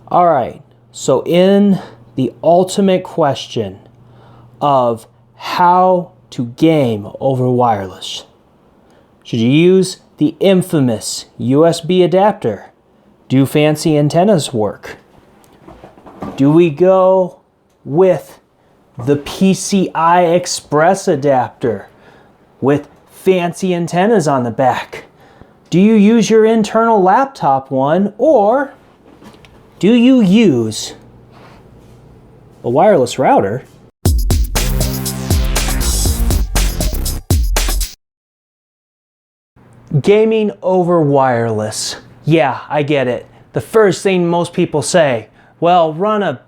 All right, so in the ultimate question of how to game over wireless, should you use the infamous USB adapter? Do fancy antennas work? Do we go with the PCI Express adapter with fancy antennas on the back? Do you use your internal laptop one, or do you use a wireless router? Gaming over wireless. Yeah, I get it. The first thing most people say, well,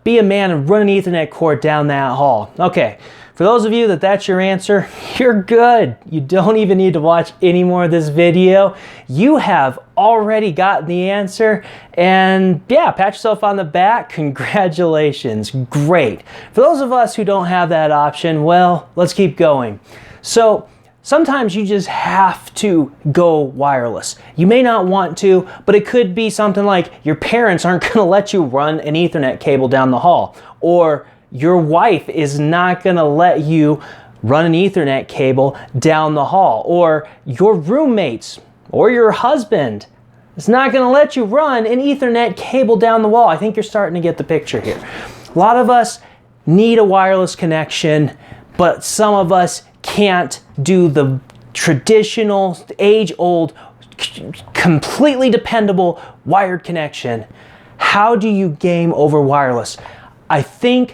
be a man and run an Ethernet cord down that hall. Okay, for those of you that's your answer, you're good. You don't even need to watch any more of this video. You have already gotten the answer, and yeah, pat yourself on the back. Congratulations, great. For those of us who don't have that option, well, let's keep going. So, sometimes you just have to go wireless. You may not want to, but it could be something like your parents aren't going to let you run an Ethernet cable down the hall, or your wife is not going to let you run an Ethernet cable down the hall, or your roommates or your husband is not going to let you run an Ethernet cable down the wall. I think you're starting to get the picture here. A lot of us need a wireless connection, but some of us can't do the traditional, age-old, completely dependable wired connection. How do you game over wireless? I don't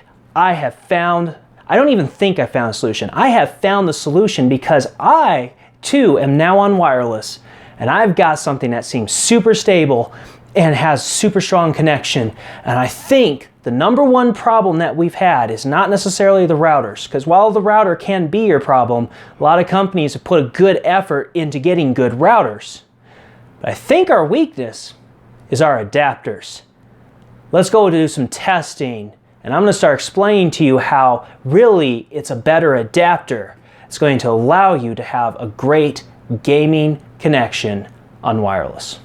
even think I found a solution. I have found the solution because I, too, am now on wireless, and I've got something that seems super stable and has super strong connection. And I think the number one problem that we've had is not necessarily the routers, because while the router can be your problem, a lot of companies have put a good effort into getting good routers. But I think our weakness is our adapters. Let's go do some testing, and I'm going to start explaining to you how really it's a better adapter. It's going to allow you to have a great gaming connection on wireless.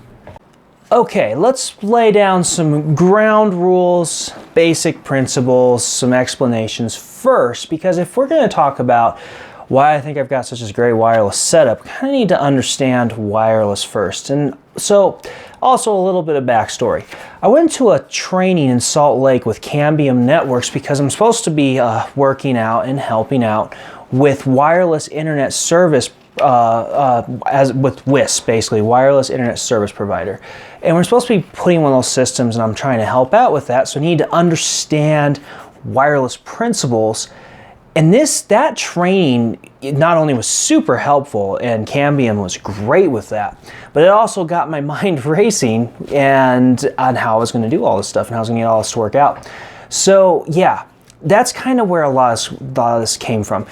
Okay, let's lay down some ground rules, basic principles, some explanations first, because if we're going to talk about why I think I've got such a great wireless setup, we kind of need to understand wireless first. And so, also a little bit of backstory. I went to a training in Salt Lake with Cambium Networks because I'm supposed to be working out and helping out with wireless internet service with WISP, basically, wireless internet service provider. And we're supposed to be putting one of those systems, and I'm trying to help out with that, so I need to understand wireless principles. And that training, it not only was super helpful, and Cambium was great with that, but it also got my mind racing and on how I was going to do all this stuff and how I was going to get all this to work out. So yeah, that's kind of where a lot of this came from.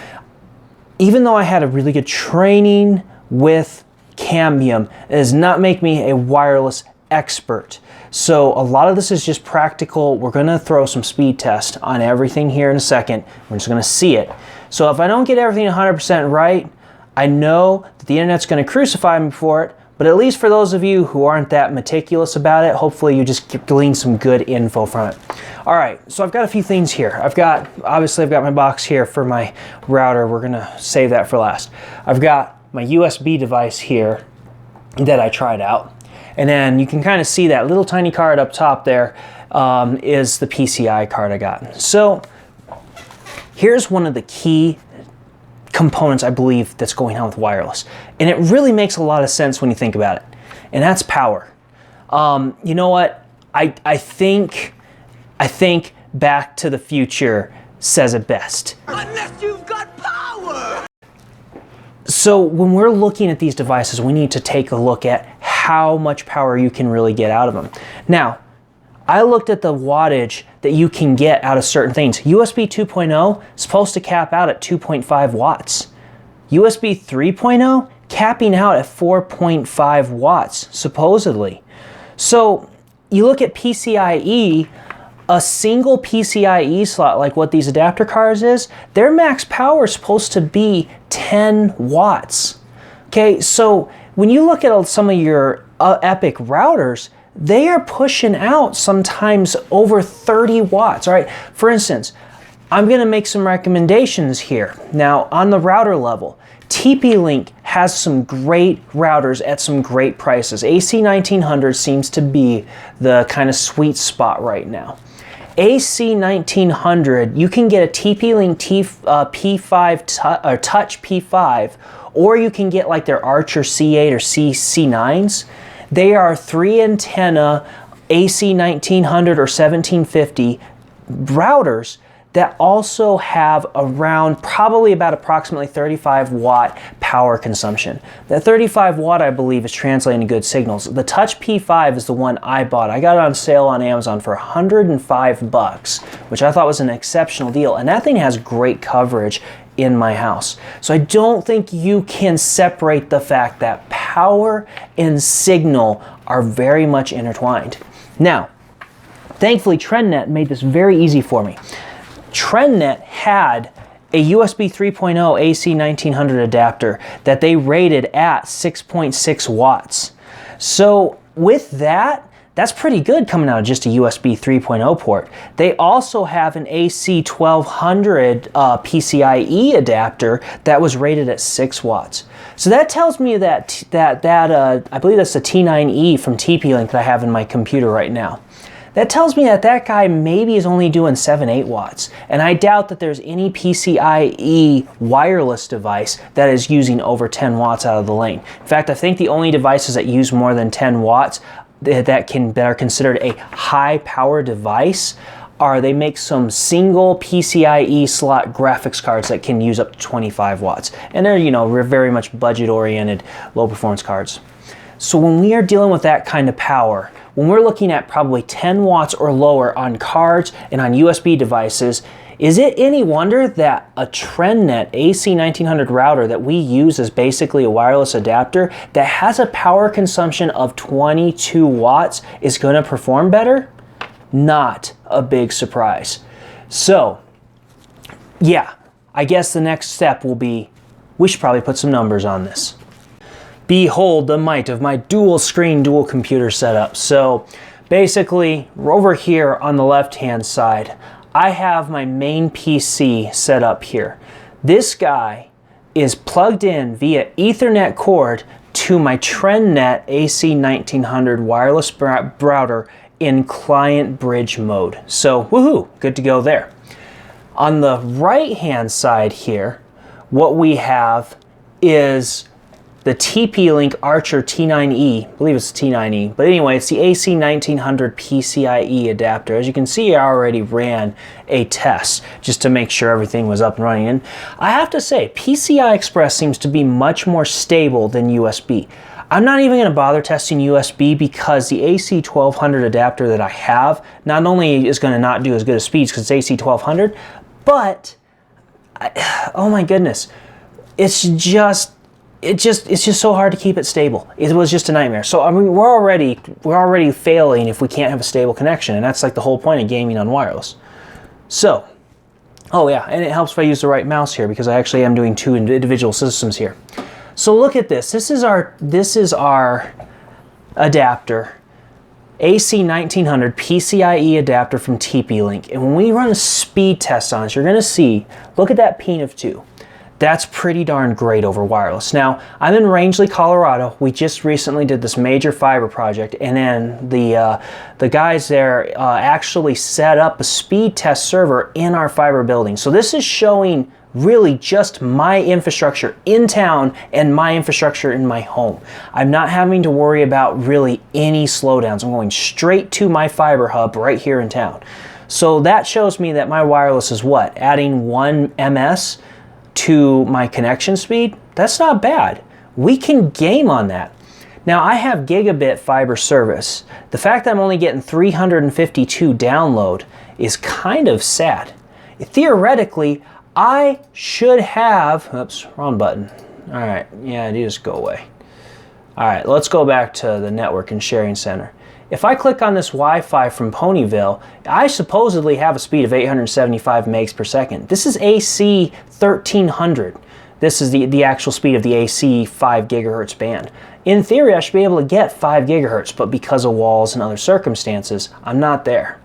Even though I had a really good training with Cambium, it does not make me a wireless expert. So a lot of this is just practical. We're going to throw some speed test on everything here in a second. We're just going to see it. So if I don't get everything 100% right, I know that the internet's going to crucify me for it, but at least for those of you who aren't that meticulous about it, hopefully you just glean some good info from it. All right, so I've got a few things here. Obviously I've got my box here for my router. We're gonna save that for last. I've got my USB device here that I tried out. And then you can kind of see that little tiny card up top there is the PCI card I got. So here's one of the key components I believe that's going on with wireless. And it really makes a lot of sense when you think about it. And that's power. You know what? I think Back to the Future says it best. Unless you've got power! So when we're looking at these devices, we need to take a look at how much power you can really get out of them. Now, I looked at the wattage that you can get out of certain things. USB 2.0 is supposed to cap out at 2.5 watts. USB 3.0 capping out at 4.5 watts, supposedly. So you look at PCIe, a single PCIe slot like what these adapter cards is, their max power is supposed to be 10 watts. Okay, so when you look at some of your Epic routers, they are pushing out sometimes over 30 watts. All right, for instance, I'm going to make some recommendations here. Now, on the router level, TP-Link has some great routers at some great prices. AC1900 seems to be the kind of sweet spot right now. AC1900, you can get a TP-Link P5 or Touch P5, or you can get like their Archer C8 or C9s. They are 3 antenna AC1900 or 1750 routers that also have around probably about approximately 35 watt power consumption. That 35 watt, I believe, is translating to good signals. The Touch P5 is the one I bought. I got it on sale on Amazon for $105, which I thought was an exceptional deal. And that thing has great coverage in my house. So I don't think you can separate the fact that power and signal are very much intertwined. Now, thankfully, Trendnet made this very easy for me. Trendnet had a USB 3.0 AC1900 adapter that they rated at 6.6 watts. So with that, that's pretty good coming out of just a USB 3.0 port. They also have an AC1200 PCIe adapter that was rated at 6 watts. So that tells me that I believe that's the T9E from TP-Link that I have in my computer right now. That tells me that that guy maybe is only doing 7-8 watts. And I doubt that there's any PCIe wireless device that is using over 10 watts out of the lane. In fact, I think the only devices that use more than 10 watts that are considered a high power device they make some single PCIe slot graphics cards that can use up to 25 watts. And they're, very much budget oriented, low performance cards. So when we are dealing with that kind of power, when we're looking at probably 10 watts or lower on cards and on USB devices, is it any wonder that a Trendnet AC1900 router that we use as basically a wireless adapter that has a power consumption of 22 watts is going to perform better? Not a big surprise. So, yeah, I guess the next step will be we should probably put some numbers on this. Behold the might of my dual screen, dual computer setup. So basically, over here on the left-hand side, I have my main PC set up here. This guy is plugged in via Ethernet cord to my Trendnet AC1900 wireless router in client bridge mode. So woohoo, good to go there. On the right-hand side here, what we have is the TP-Link Archer T9E, I believe it's T9E, but anyway, it's the AC1900 PCIe adapter. As you can see, I already ran a test just to make sure everything was up and running. And I have to say, PCI Express seems to be much more stable than USB. I'm not even going to bother testing USB because the AC1200 adapter that I have not only is going to not do as good as speeds because it's AC1200, but, oh my goodness, it's just so hard to keep it stable. It was just a nightmare. So I mean, we're already failing if we can't have a stable connection, and that's like the whole point of gaming on wireless. So, oh yeah, and it helps if I use the right mouse here because I actually am doing 2 individual systems here. So look at this. This is our adapter, AC1900 PCIe adapter from TP-Link. And when we run a speed test on it, you're going to see, look at that ping of 2. That's pretty darn great over wireless. Now, I'm in Rangeley, Colorado. We just recently did this major fiber project, and then the guys there actually set up a speed test server in our fiber building. So this is showing really just my infrastructure in town and my infrastructure in my home. I'm not having to worry about really any slowdowns. I'm going straight to my fiber hub right here in town. So that shows me that my wireless is what? Adding 1 ms to my connection speed? That's not bad. We can game on that. Now I have gigabit fiber service. The fact that I'm only getting 352 download is kind of sad. Theoretically, I should have, oops, wrong button. All right, yeah, you just go away. All right, let's go back to the network and sharing center. If I click on this Wi-Fi from Ponyville, I supposedly have a speed of 875 megs per second. This is AC 1300. This is the actual speed of the AC 5 gigahertz band. In theory, I should be able to get 5 gigahertz, but because of walls and other circumstances, I'm not there.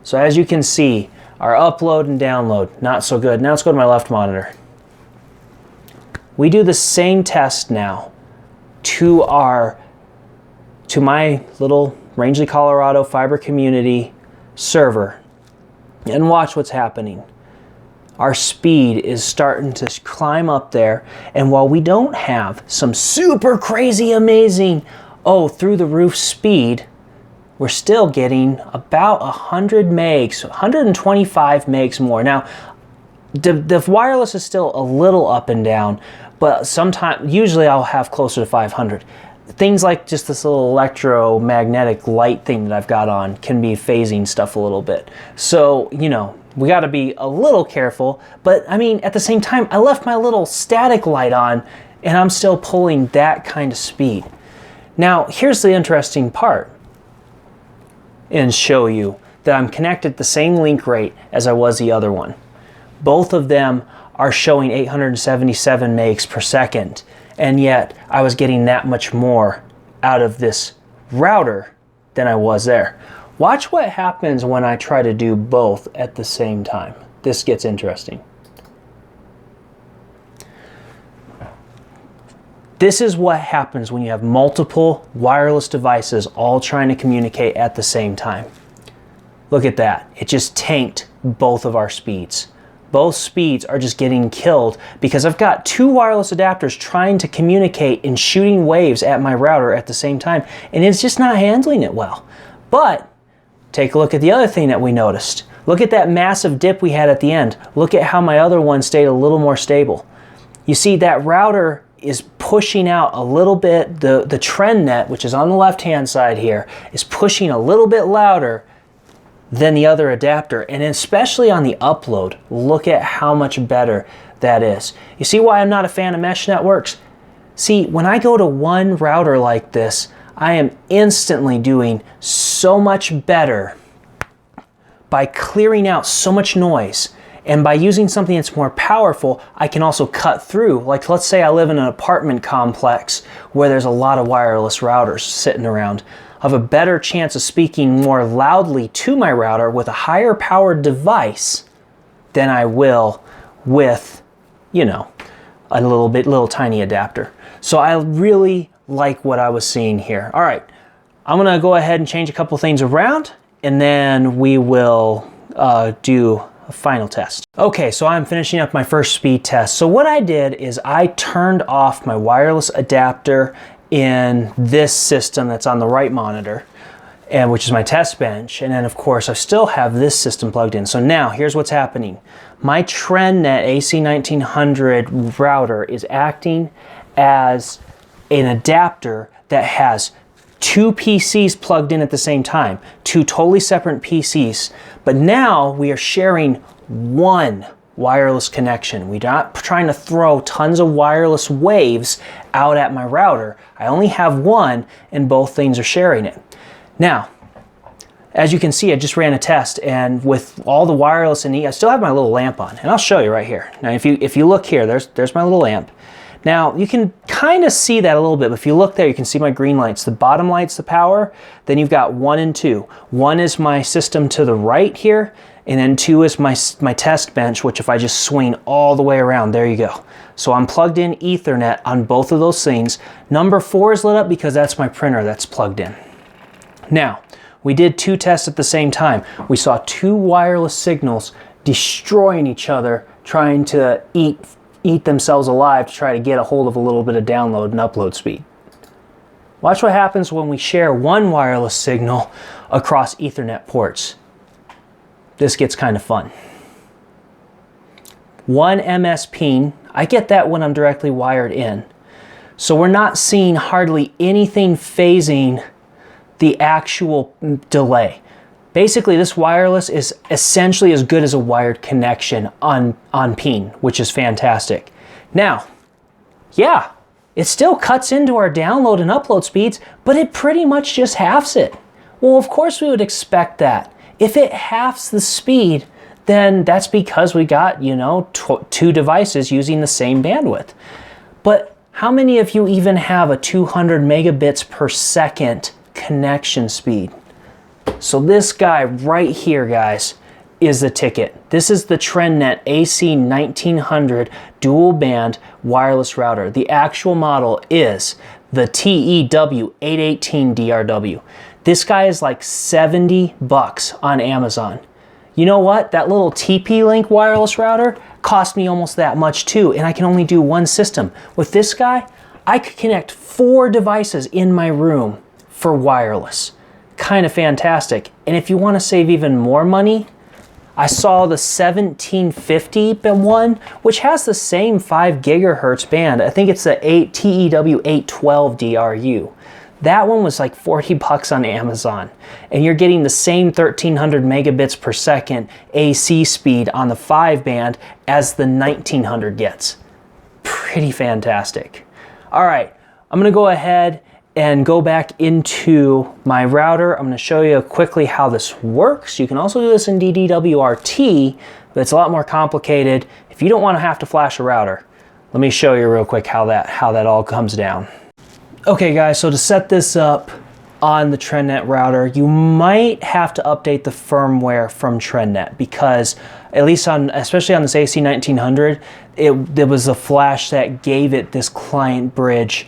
So as you can see, our upload and download, not so good. Now let's go to my left monitor. We do the same test now to my little Rangeley, Colorado fiber community server, and watch what's happening. Our speed is starting to climb up there, and while we don't have some super crazy amazing, through the roof speed, we're still getting about 100 megs, 125 megs more. Now, the wireless is still a little up and down, but usually I'll have closer to 500. Things like just this little electromagnetic light thing that I've got on can be phasing stuff a little bit. So, you know, we got to be a little careful, but I mean, at the same time, I left my little static light on and I'm still pulling that kind of speed. Now, here's the interesting part, and show you that I'm connected at the same link rate as I was the other one. Both of them are showing 877 megs per second, and yet I was getting that much more out of this router than I was there. Watch what happens when I try to do both at the same time. This gets interesting. This is what happens when you have multiple wireless devices all trying to communicate at the same time. Look at that. It just tanked both of our speeds. Both speeds are just getting killed because I've got 2 wireless adapters trying to communicate and shooting waves at my router at the same time, and it's just not handling it well. But take a look at the other thing that we noticed. Look at that massive dip we had at the end. Look at how my other one stayed a little more stable. You see, that router is pushing out a little bit. The Trendnet, which is on the left-hand side here, is pushing a little bit louder than the other adapter, and especially on the upload, look at how much better that is. You see why I'm not a fan of mesh networks? See, when I go to one router like this, I am instantly doing so much better by clearing out so much noise, and by using something that's more powerful, I can also cut through. Like, let's say I live in an apartment complex where there's a lot of wireless routers sitting around. I have a better chance of speaking more loudly to my router with a higher powered device than I will with, you know, a little tiny adapter. So I really like what I was seeing here. All right, I'm gonna go ahead and change a couple things around, and then we will do a final test. Okay, so I'm finishing up my first speed test. So what I did is I turned off my wireless adapter in this system that's on the right monitor, and which is my test bench, and then of course I still have this system plugged in. So now here's what's happening. My Trendnet AC1900 router is acting as an adapter that has 2 PCs plugged in at the same time, 2 totally separate PCs, but now we are sharing one wireless connection. We're not trying to throw tons of wireless waves out at my router. I only have one, and both things are sharing it. Now, as you can see, I just ran a test, and with all the wireless I still have my little lamp on, and I'll show you right here. Now, if you look here, there's my little lamp. Now, you can kind of see that a little bit, but if you look there, you can see my green lights. The bottom light's the power, then you've got 1 and 2. 1 is my system to the right here, and then 2 is my test bench, which if I just swing all the way around, there you go. So I'm plugged in Ethernet on both of those things. Number 4 is lit up because that's my printer that's plugged in. Now, we did 2 tests at the same time. We saw 2 wireless signals destroying each other, trying to eat themselves alive to try to get a hold of a little bit of download and upload speed. Watch what happens when we share one wireless signal across Ethernet ports. This gets kind of fun. 1 MS ping, I get that when I'm directly wired in. So we're not seeing hardly anything phasing the actual delay. Basically, this wireless is essentially as good as a wired connection on ping, which is fantastic. Now, yeah, it still cuts into our download and upload speeds, but it pretty much just halves it. Well, of course we would expect that. If it halves the speed, then that's because we got, you know, 2 devices using the same bandwidth. But How many of you even have a 200 megabits per second connection speed? So this guy right here, guys, is the ticket. This is the Trendnet AC 1900 dual band wireless router. The actual model is the TEW 818DRW. This guy is like 70 bucks on Amazon. You know what? That little TP-Link wireless router cost me almost that much too, and I can only do one system. With this guy, I could connect 4 devices in my room for wireless. Kind of fantastic. And if you want to save even more money, I saw the 1750 one, which has the same 5 gigahertz band. I think it's the TEW 812DRU. That one was like 40 bucks on Amazon. And you're getting the same 1300 megabits per second AC speed on the 5 band as the 1900 gets. Pretty fantastic. All right, I'm gonna go ahead and go back into my router. I'm gonna show you quickly how this works. You can also do this in DDWRT, but it's a lot more complicated. If you don't wanna have to flash a router, let me show you real quick how that all comes down. Okay guys, so to set this up on the Trendnet router, you might have to update the firmware from Trendnet because at least especially on this AC 1900, there was a flash that gave it this client bridge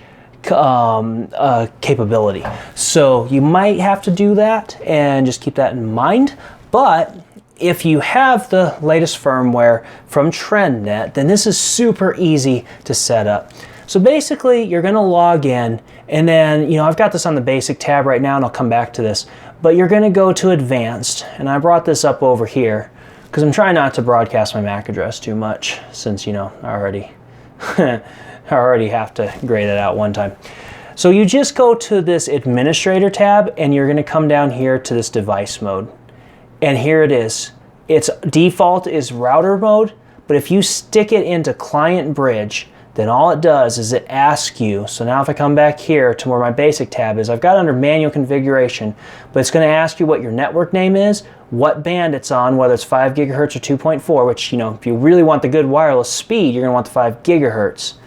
capability. So you might have to do that and just keep that in mind. But if you have the latest firmware from Trendnet, then this is super easy to set up. So basically, you're gonna log in, and then, I've got this on the basic tab right now, and I'll come back to this, but you're gonna go to advanced, and I brought this up over here, because I'm trying not to broadcast my MAC address too much, since, I already have to grade it out one time. So you just go to this administrator tab, and you're gonna come down here to this device mode. And here it is. Its default is router mode, but if you stick it into client bridge, then all it does is it asks you, so now if I come back here to where my basic tab is, I've got under manual configuration, but it's gonna ask you what your network name is, what band it's on, whether it's 5 gigahertz or 2.4, which, if you really want the good wireless speed, you're gonna want the 5 gigahertz.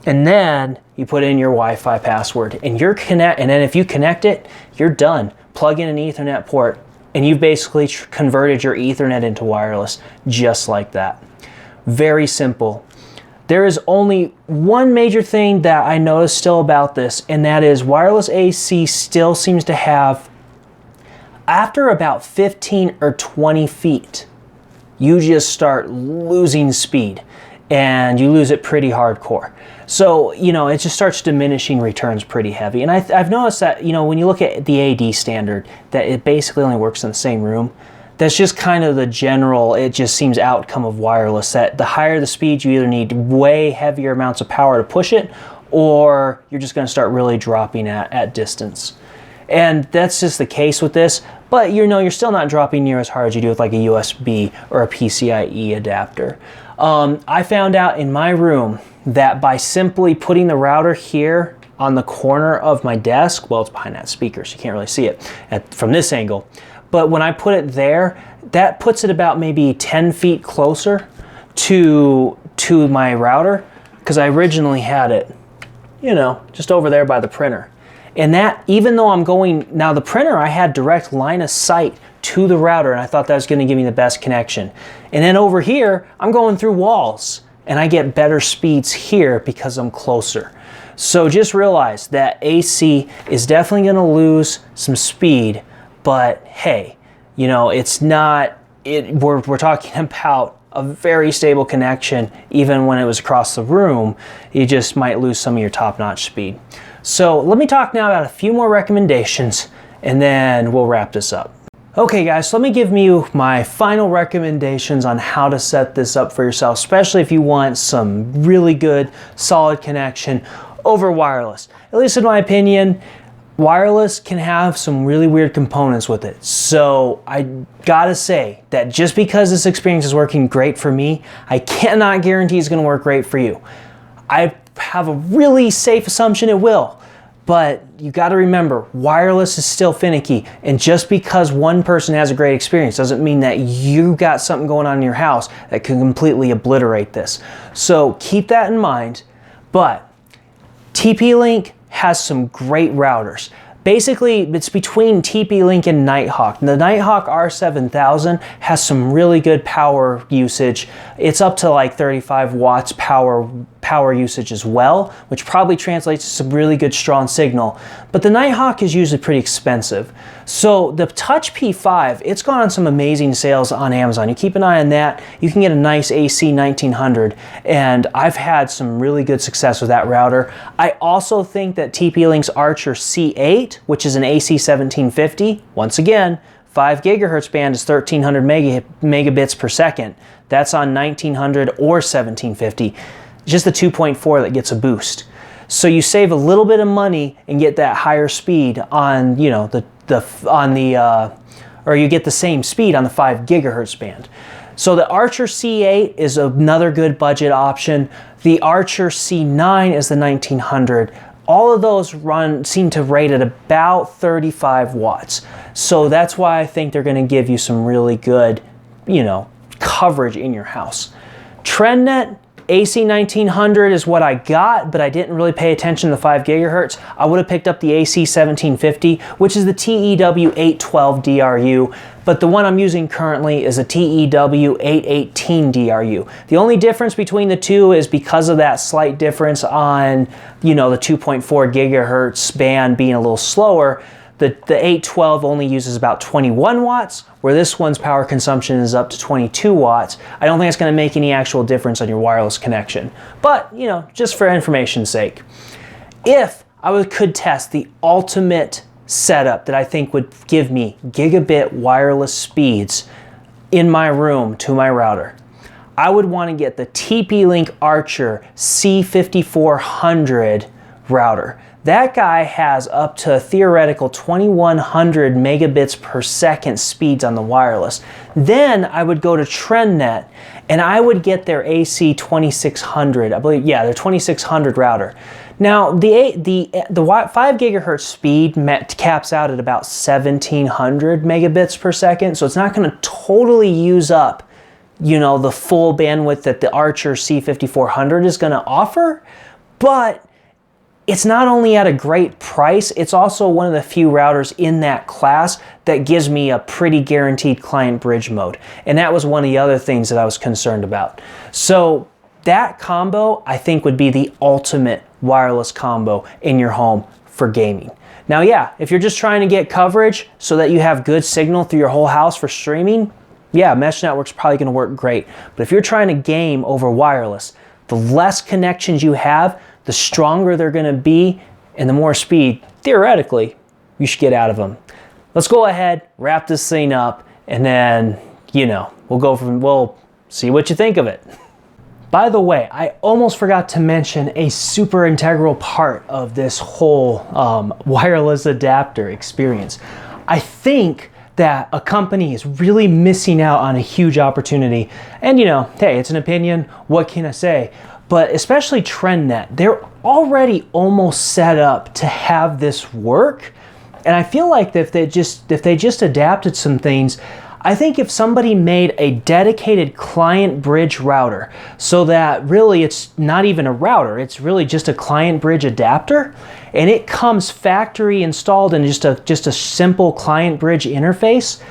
And then you put in your Wi-Fi password, and and then if you connect it, you're done. Plug in an Ethernet port, and you've basically converted your Ethernet into wireless, just like that. Very simple. There is only one major thing that I noticed still about this, and that is wireless AC still seems to have, after about 15 or 20 feet, you just start losing speed, and you lose it pretty hardcore. So, it just starts diminishing returns pretty heavy. And I've noticed that, when you look at the AD standard, that it basically only works in the same room. That's just kind of the general, it just seems, outcome of wireless, that the higher the speed, you either need way heavier amounts of power to push it, or you're just gonna start really dropping at distance. And that's just the case with this, but you're still not dropping near as hard as you do with like a USB or a PCIe adapter. I found out in my room that by simply putting the router here on the corner of my desk, well, it's behind that speaker, so you can't really see it from this angle, but when I put it there, that puts it about maybe 10 feet closer to my router, because I originally had it, just over there by the printer. And that, even though now the printer, I had direct line of sight to the router, and I thought that was gonna give me the best connection. And then over here, I'm going through walls, and I get better speeds here because I'm closer. So just realize that AC is definitely gonna lose some speed, but hey, it's not, we're talking about a very stable connection. Even when it was across the room, you just might lose some of your top-notch speed. So let me talk now about a few more recommendations, and then we'll wrap this up. Okay guys, so let me give you my final recommendations on how to set this up for yourself, especially if you want some really good, solid connection over wireless. At least in my opinion, wireless can have some really weird components with it. So I gotta say that just because this experience is working great for me, I cannot guarantee it's gonna work great for you. I have a really safe assumption it will, but you gotta remember, wireless is still finicky, and just because one person has a great experience doesn't mean that you got something going on in your house that can completely obliterate this. So keep that in mind, but TP-Link has some great routers. Basically, it's between TP-Link and Nighthawk. The Nighthawk R7000 has some really good power usage. It's up to like 35 watts power usage as well, which probably translates to some really good strong signal. But the Nighthawk is usually pretty expensive. So the Touch P5, it's gone on some amazing sales on Amazon. You keep an eye on that. You can get a nice AC 1900, and I've had some really good success with that router. I also think that TP-Link's Archer C8, which is an AC 1750, once again, 5 gigahertz band is 1300 megabits per second. That's on 1900 or 1750. Just the 2.4 that gets a boost. So you save a little bit of money and get that higher speed on, you know, or you get the same speed on the 5 gigahertz band. So the Archer C8 is another good budget option. The Archer C9 is the 1900. All of those seem to rate at about 35 watts. So that's why I think they're going to give you some really good, you know, coverage in your house. Trendnet AC 1900 is what I got, but I didn't really pay attention to the 5 gigahertz. I would have picked up the AC 1750, which is the TEW 812 DRU, but the one I'm using currently is a TEW 818 DRU. The only difference between the two is because of that slight difference on, you know, the 2.4 gigahertz band being a little slower. The 812 only uses about 21 watts, where this one's power consumption is up to 22 watts. I don't think it's going to make any actual difference on your wireless connection. But, you know, just for information's sake. If I could test the ultimate setup that I think would give me gigabit wireless speeds in my room to my router, I would want to get the TP-Link Archer C5400 router. That guy has up to a theoretical 2100 megabits per second speeds on the wireless. Then I would go to Trendnet and I would get their AC 2600, I believe, yeah, their 2600 router. Now the 5 gigahertz speed caps out at about 1700 megabits per second, so it's not going to totally use up, you know, the full bandwidth that the Archer C5400 is going to offer, but it's not only at a great price, it's also one of the few routers in that class that gives me a pretty guaranteed client bridge mode. And that was one of the other things that I was concerned about. So that combo, I think, would be the ultimate wireless combo in your home for gaming. Now, yeah, if you're just trying to get coverage so that you have good signal through your whole house for streaming, yeah, mesh network's probably gonna work great. But if you're trying to game over wireless, the less connections you have, the stronger they're going to be, and the more speed, theoretically, you should get out of them. Let's go ahead, wrap this thing up, and then, you know, we'll see what you think of it. By the way, I almost forgot to mention a super integral part of this whole wireless adapter experience. I think that a company is really missing out on a huge opportunity. And, you know, hey, it's an opinion, what can I say? But especially Trendnet, they're already almost set up to have this work. And I feel like if they just adapted some things, I think if somebody made a dedicated client bridge router so that really it's not even a router, it's really just a client bridge adapter, and it comes factory installed in just a simple client bridge interface,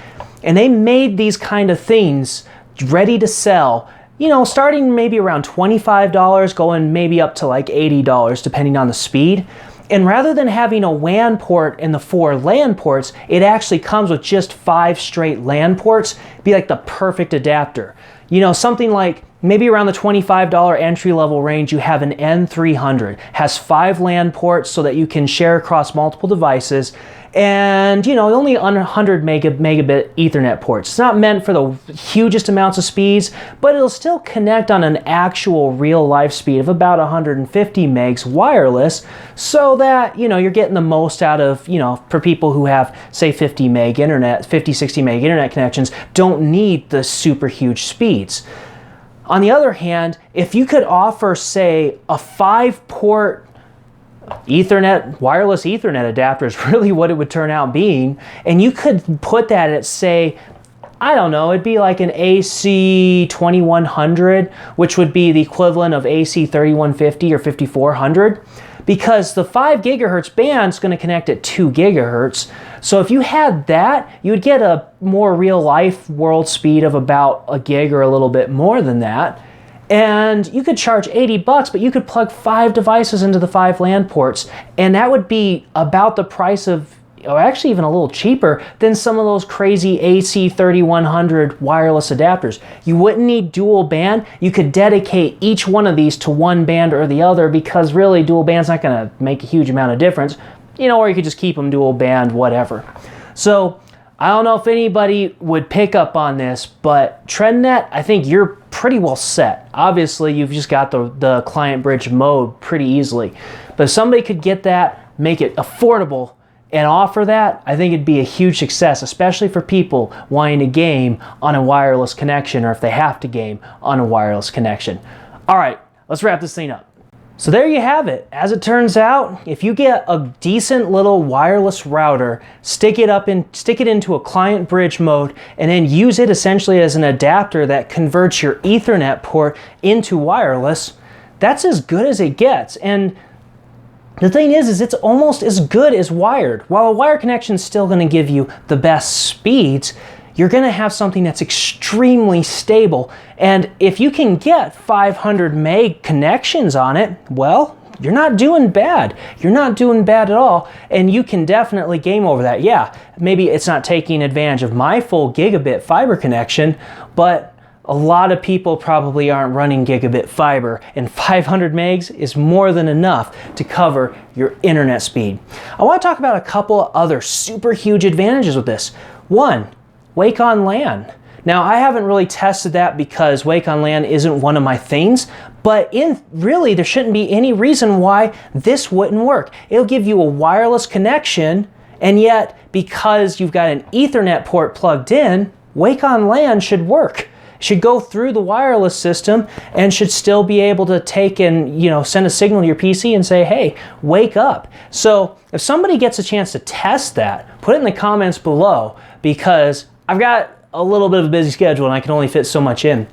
and they made these kind of things ready to sell, you know, starting maybe around $25, going maybe up to like $80 depending on the speed. And rather than having a WAN port and the 4 LAN ports, it actually comes with just 5 straight LAN ports. It'd be like the perfect adapter. You know, something like maybe around the $25 entry level range, you have an N300, has 5 LAN ports so that you can share across multiple devices, and, you know, only 100 megabit Ethernet ports. It's not meant for the hugest amounts of speeds, but it'll still connect on an actual real life speed of about 150 megs wireless, so that, you know, you're getting the most out of, you know, for people who have, say, 50, 60 meg internet connections, don't need the super huge speeds. On the other hand, if you could offer, say, a 5-port Ethernet, wireless Ethernet adapter is really what it would turn out being, and you could put that at, say, I don't know, it'd be like an AC 2100, which would be the equivalent of AC 3150 or 5400. because the 5 gigahertz band is going to connect at 2 gigahertz. So if you had that, you would get a more real life world speed of about a gig or a little bit more than that. And you could charge 80 bucks, but you could plug 5 devices into the 5 LAN ports, and that would be about the price of, or actually even a little cheaper than some of those crazy AC3100 wireless adapters. You wouldn't need dual band. You could dedicate each one of these to one band or the other, because really dual band's not going to make a huge amount of difference. You know, or you could just keep them dual band, whatever. So I don't know if anybody would pick up on this, but Trendnet, I think you're pretty well set. Obviously, you've just got the client bridge mode pretty easily. But if somebody could get that, make it affordable, and offer that, I think it'd be a huge success, especially for people wanting to game on a wireless connection, or if they have to game on a wireless connection. All right, let's wrap this thing up. So there you have it. As it turns out, if you get a decent little wireless router, stick it into a client bridge mode, and then use it essentially as an adapter that converts your Ethernet port into wireless, that's as good as it gets. And the thing is it's almost as good as wired. While a wire connection is still going to give you the best speeds, you're going to have something that's extremely stable. And if you can get 500 meg connections on it, well, you're not doing bad. You're not doing bad at all. And you can definitely game over that. Yeah, maybe it's not taking advantage of my full gigabit fiber connection, but a lot of people probably aren't running gigabit fiber, and 500 megs is more than enough to cover your internet speed. I want to talk about a couple of other super huge advantages with this. One, Wake on LAN. Now, I haven't really tested that because Wake on LAN isn't one of my things, but really there shouldn't be any reason why this wouldn't work. It'll give you a wireless connection, and yet because you've got an Ethernet port plugged in, Wake on LAN should work. Should go through the wireless system and should still be able to take and, you know, send a signal to your PC and say, hey, wake up. So if somebody gets a chance to test that, put it in the comments below, because I've got a little bit of a busy schedule and I can only fit so much in.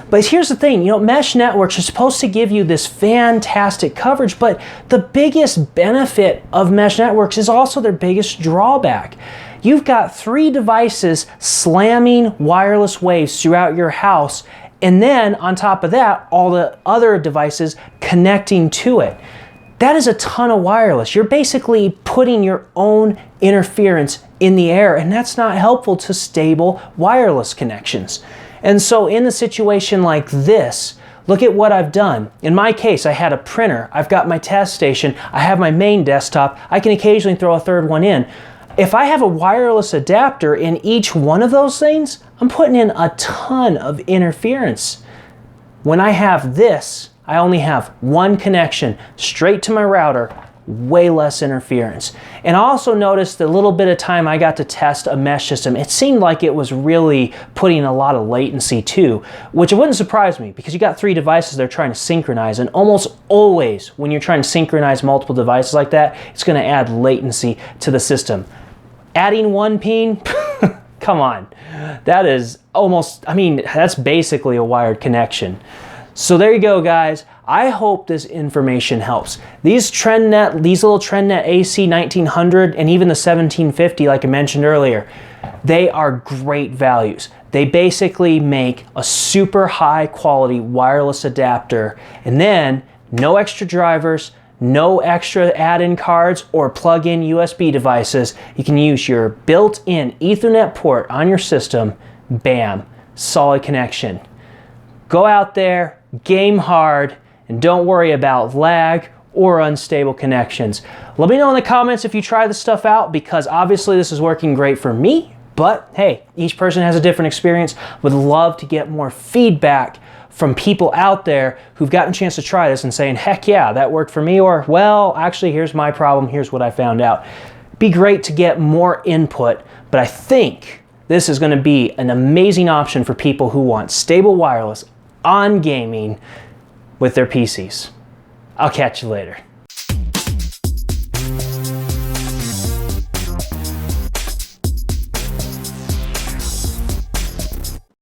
But here's the thing, you know, mesh networks are supposed to give you this fantastic coverage, but the biggest benefit of mesh networks is also their biggest drawback. You've got 3 devices slamming wireless waves throughout your house, and then on top of that, all the other devices connecting to it. That is a ton of wireless. You're basically putting your own interference in the air, and that's not helpful to stable wireless connections. And so in a situation like this, look at what I've done. In my case, I had a printer, I've got my test station, I have my main desktop, I can occasionally throw a third one in. If I have a wireless adapter in each one of those things, I'm putting in a ton of interference. When I have this, I only have one connection straight to my router, way less interference. And I also noticed the little bit of time I got to test a mesh system, it seemed like it was really putting a lot of latency too, which wouldn't surprise me because you got 3 devices they're trying to synchronize, and almost always when you're trying to synchronize multiple devices like that, it's going to add latency to the system. Adding 1 ping, come on, that is almost, I mean, that's basically a wired connection. So there you go, guys. I hope this information helps. These little Trendnet AC 1900 and even the 1750, like I mentioned earlier, they are great values. They basically make a super high quality wireless adapter, and then no extra drivers, no extra add-in cards or plug-in USB devices. You can use your built-in Ethernet port on your system. Bam, solid connection. Go out there, game hard, and don't worry about lag or unstable connections. Let me know in the comments if you try this stuff out, because obviously this is working great for me, but hey, each person has a different experience. Would love to get more feedback from people out there who've gotten a chance to try this and saying, heck yeah, that worked for me, or well, actually here's my problem, here's what I found out. Be great to get more input, but I think this is gonna be an amazing option for people who want stable wireless on gaming with their PCs. I'll catch you later.